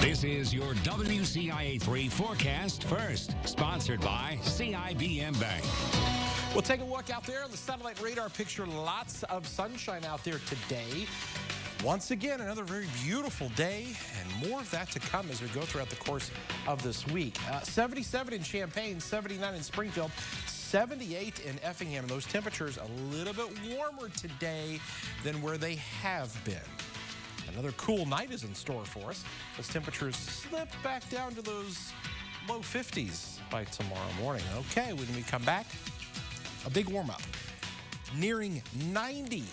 This is your WCIA3 forecast first, sponsored by CIBM Bank. We'll take a look out there on the satellite radar picture. Lots of sunshine out there today. Once again, another very beautiful day, and more of that to come as we go throughout the course of this week. 77 in Champaign, 79 in Springfield, 78 in Effingham. And those temperatures a little bit warmer today than where they have been. Another cool night is in store for us. Those temperatures slip back down to those low 50s by tomorrow morning. Okay, when we come back, a big warm-up. Nearing 90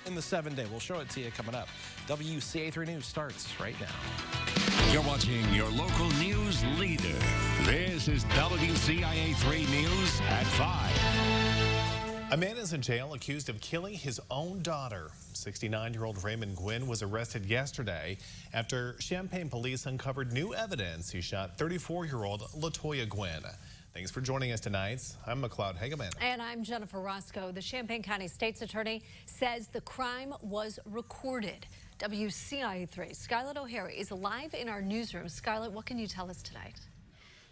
in the 7-day. We'll show it to you coming up. WCA3 News starts right now. You're watching your local news leader. This is WCIA3 News at 5. A man is in jail accused of killing his own daughter. 69-year-old Raymond Gwynn was arrested yesterday after Champaign police uncovered new evidence he shot 34-year-old Latoya Gwynn. Thanks for joining us tonight. I'm McLeod Hageman. And I'm Jennifer Roscoe. The Champaign County State's Attorney says the crime was recorded. WCIA3 Scarlett O'Hara is live in our newsroom. Scarlett, what can you tell us tonight?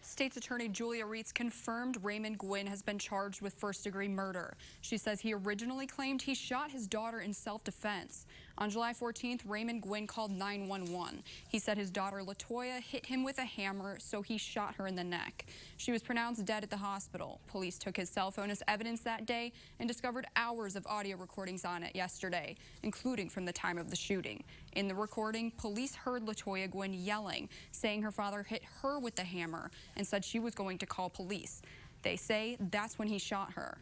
State's Attorney Julia Reitz confirmed Raymond Gwynn has been charged with first-degree murder. She says he originally claimed he shot his daughter in self-defense. On July 14th, Raymond Gwynn called 911. He said his daughter Latoya hit him with a hammer, so he shot her in the neck. She was pronounced dead at the hospital. Police took his cell phone as evidence that day and discovered hours of audio recordings on it yesterday, including from the time of the shooting. In the recording, police heard Latoya Gwynn yelling, saying her father hit her with the hammer and said she was going to call police. They say that's when he shot her.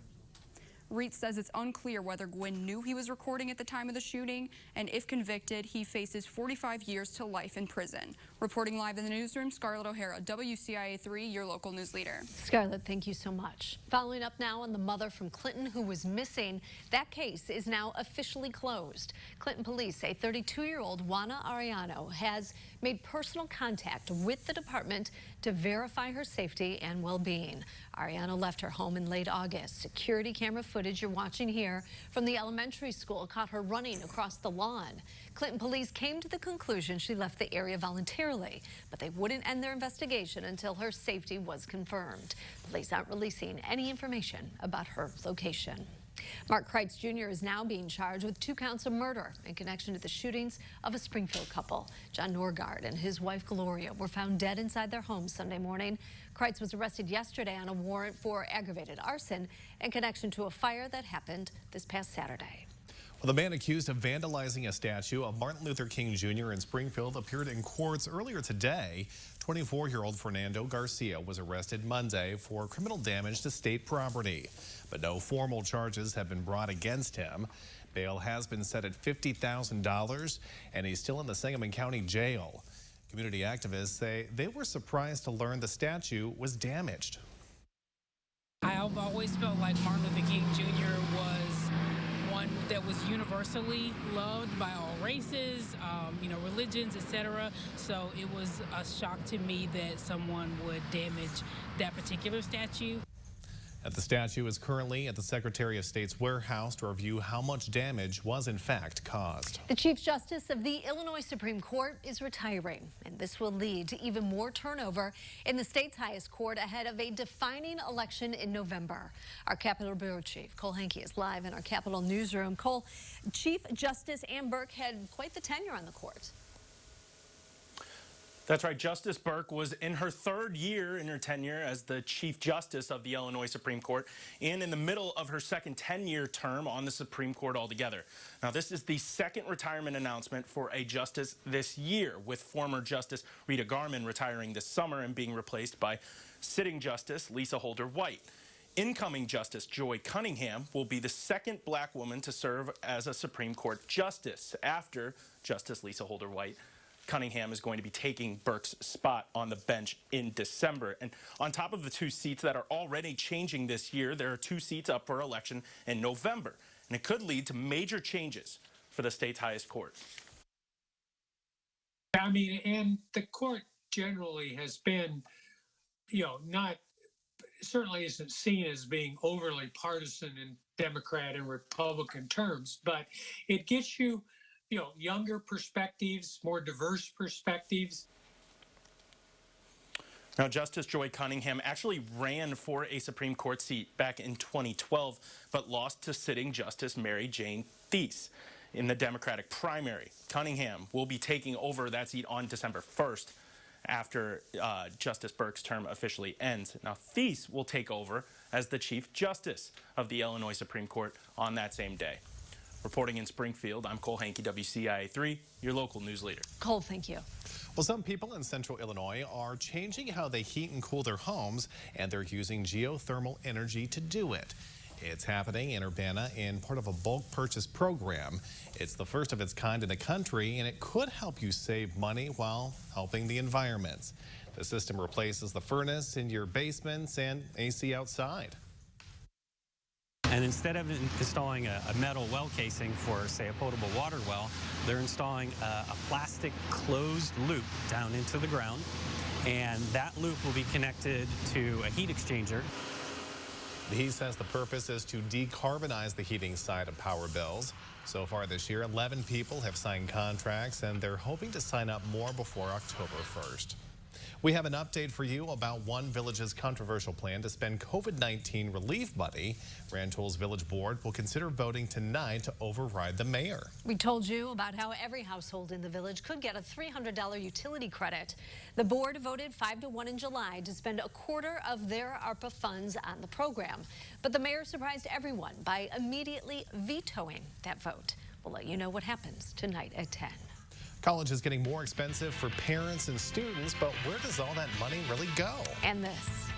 Reitz says it's unclear whether Gwynn knew he was recording at the time of the shooting, and if convicted, he faces 45 years to life in prison. Reporting live in the newsroom, Scarlett O'Hara, WCIA3, your local news leader. Scarlett, thank you so much. Following up now on the mother from Clinton who was missing, that case is now officially closed. Clinton police say 32-year-old Juana Arellano has made personal contact with the department to verify her safety and well-being. Arellano left her home in late August. Security camera footage you're watching here from the elementary school caught her running across the lawn. Clinton police came to the conclusion she left the area voluntarily, but they wouldn't end their investigation until her safety was confirmed. Police aren't releasing any information about her location. Mark Kreitz Jr. is now being charged with 2 counts of murder in connection to the shootings of a Springfield couple. John Norgard and his wife Gloria were found dead inside their home Sunday morning. Kreitz was arrested yesterday on a warrant for aggravated arson in connection to a fire that happened this past Saturday. Well, the man accused of vandalizing a statue of Martin Luther King Jr. in Springfield appeared in courts earlier today. 24-year-old Fernando Garcia was arrested Monday for criminal damage to state property, but no formal charges have been brought against him. Bail has been set at $50,000, and he's still in the Sangamon County Jail. Community activists say they were surprised to learn the statue was damaged. I've always felt like Martin Luther King Jr. was one that was universally loved by all races, religions, etc. So it was a shock to me that someone would damage that particular statue. The statue is currently at the Secretary of State's warehouse to review how much damage was in fact caused. The Chief Justice of the Illinois Supreme Court is retiring, and this will lead to even more turnover in the state's highest court ahead of a defining election in November. Our Capitol Bureau Chief Cole Hankey is live in our Capitol newsroom. Cole, Chief Justice Ann Burke had quite the tenure on the court. That's right. Justice Burke was in her 3rd year in her tenure as the Chief Justice of the Illinois Supreme Court and in the middle of her second 10-year term on the Supreme Court altogether. Now, this is the second retirement announcement for a justice this year, with former Justice Rita Garman retiring this summer and being replaced by sitting Justice Lisa Holder White. Incoming Justice Joy Cunningham will be the second black woman to serve as a Supreme Court justice after Justice Lisa Holder White. Cunningham is going to be taking Burke's spot on the bench in December. And on top of the 2 seats that are already changing this year, there are 2 seats up for election in November. And it could lead to major changes for the state's highest court. I mean, and the court generally has been, certainly isn't seen as being overly partisan in Democrat and Republican terms, but it gets you younger perspectives, more diverse perspectives. Now, Justice Joy Cunningham actually ran for a Supreme Court seat back in 2012, but lost to sitting Justice Mary Jane Thies in the Democratic primary. Cunningham will be taking over that seat on December 1st after Justice Burke's term officially ends. Now, Thies will take over as the Chief Justice of the Illinois Supreme Court on that same day. Reporting in Springfield, I'm Cole Hankey, WCIA3, your local news leader. Cole, thank you. Well, some people in central Illinois are changing how they heat and cool their homes, and they're using geothermal energy to do it. It's happening in Urbana in part of a bulk purchase program. It's the first of its kind in the country, and it could help you save money while helping the environment. The system replaces the furnace in your basements and AC outside. And instead of installing a metal well casing for, say, a potable water well, they're installing a plastic closed loop down into the ground, and that loop will be connected to a heat exchanger. He says the purpose is to decarbonize the heating side of power bills. So far this year, 11 people have signed contracts, and they're hoping to sign up more before October 1st. We have an update for you about One Village's controversial plan to spend COVID-19 relief money. Rantoul's Village Board will consider voting tonight to override the mayor. We told you about how every household in the village could get a $300 utility credit. The board voted 5-1 in July to spend a quarter of their ARPA funds on the program. But the mayor surprised everyone by immediately vetoing that vote. We'll let you know what happens tonight at 10. College is getting more expensive for parents and students, but where does all that money really go? And this.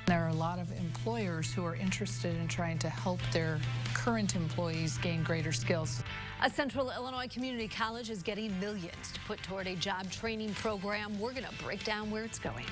There are a lot of employers who are interested in trying to help their current employees gain greater skills. A Central Illinois community college is getting millions to put toward a job training program. We're going to break down where it's going.